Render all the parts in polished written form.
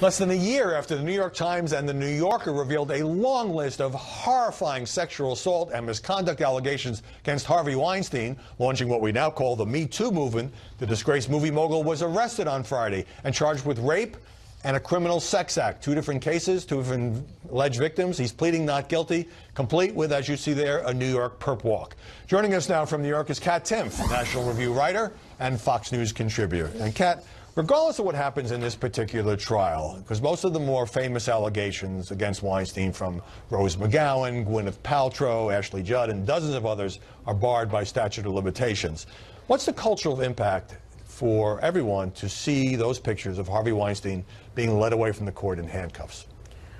Less than a year after the New York Times and the New Yorker revealed a long list of horrifying sexual assault and misconduct allegations against Harvey Weinstein, launching what we now call the Me Too movement, the disgraced movie mogul was arrested on Friday and charged with rape and a criminal sex act. Two different cases, two different alleged victims. He's pleading not guilty, complete with, as you see there, a New York perp walk. Joining us now from New York is Kat Timpf, National Review writer and Fox News contributor. And Kat, regardless of what happens in this particular trial, because most of the more famous allegations against Weinstein, from Rose McGowan, Gwyneth Paltrow, Ashley Judd, and dozens of others, are barred by statute of limitations. What's the cultural impact for everyone to see those pictures of Harvey Weinstein being led away from the court in handcuffs?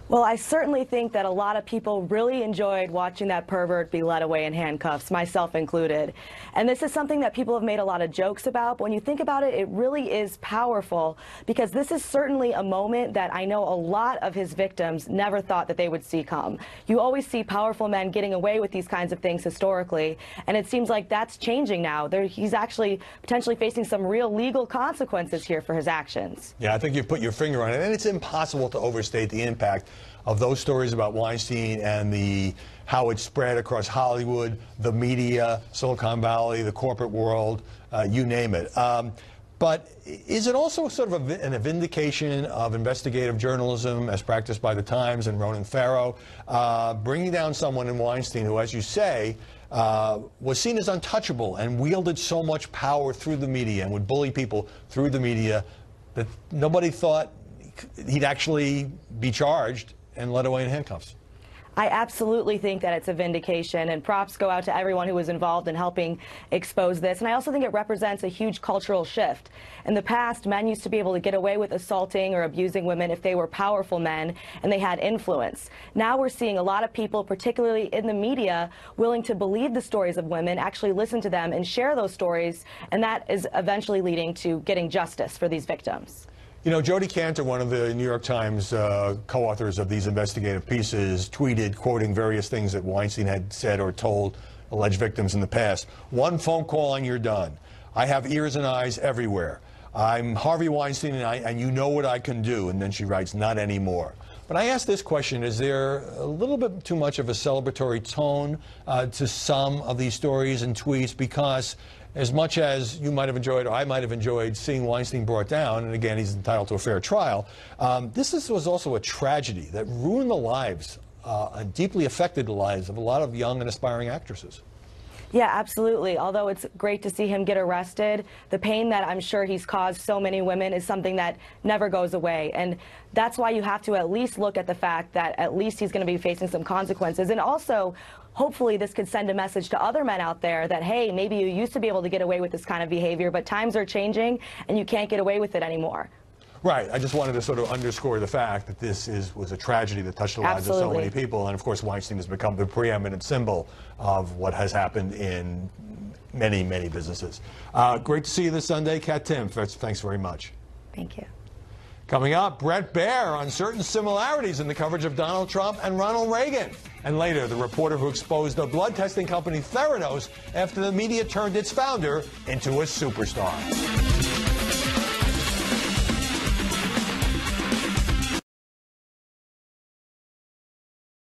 Well, I certainly think that a lot of people really enjoyed watching that pervert be led away in handcuffs, myself included. And this is something that people have made a lot of jokes about. But when you think about it, it really is powerful, because this is certainly a moment that I know a lot of his victims never thought that they would see come. You always see powerful men getting away with these kinds of things historically, and it seems like that's changing now. He's actually potentially facing some real legal consequences here for his actions. Yeah, I think you've put your finger on it, and it's impossible to overstate the impact of those stories about Weinstein and how it spread across Hollywood, the media, Silicon Valley, the corporate world, you name it. But is it also sort of a vindication of investigative journalism as practiced by the Times and Ronan Farrow, bringing down someone in Weinstein who, as you say, was seen as untouchable and wielded so much power through the media and would bully people through the media that nobody thought he'd actually be charged and led away in handcuffs? I absolutely think that it's a vindication, and props go out to everyone who was involved in helping expose this. And I also think it represents a huge cultural shift. In the past, men used to be able to get away with assaulting or abusing women if they were powerful men and they had influence. Now we're seeing a lot of people, particularly in the media, willing to believe the stories of women, actually listen to them and share those stories, and that is eventually leading to getting justice for these victims. You know, Jodi Kantor, one of the New York Times co-authors of these investigative pieces, tweeted, quoting various things that Weinstein had said or told alleged victims in the past. "One phone call and you're done. I have ears and eyes everywhere. I'm Harvey Weinstein and you know what I can do." And then she writes, "Not anymore." But I ask this question, is there a little bit too much of a celebratory tone to some of these stories and tweets? Because as much as you might have enjoyed, or I might have enjoyed, seeing Weinstein brought down, and again, he's entitled to a fair trial, this was also a tragedy that ruined the lives, deeply affected the lives of a lot of young and aspiring actresses. Yeah, absolutely. Although it's great to see him get arrested, the pain that I'm sure he's caused so many women is something that never goes away. And that's why you have to at least look at the fact that at least he's going to be facing some consequences. And also, hopefully this could send a message to other men out there that, hey, maybe you used to be able to get away with this kind of behavior, but times are changing and you can't get away with it anymore. Right. I just wanted to sort of underscore the fact that this was a tragedy that touched the lives of so many people. And, of course, Weinstein has become the preeminent symbol of what has happened in many, many businesses. Great to see you this Sunday. Kat Timpf, thanks very much. Thank you. Coming up, Bret Baier on certain similarities in the coverage of Donald Trump and Ronald Reagan. And later, the reporter who exposed the blood testing company Theranos after the media turned its founder into a superstar.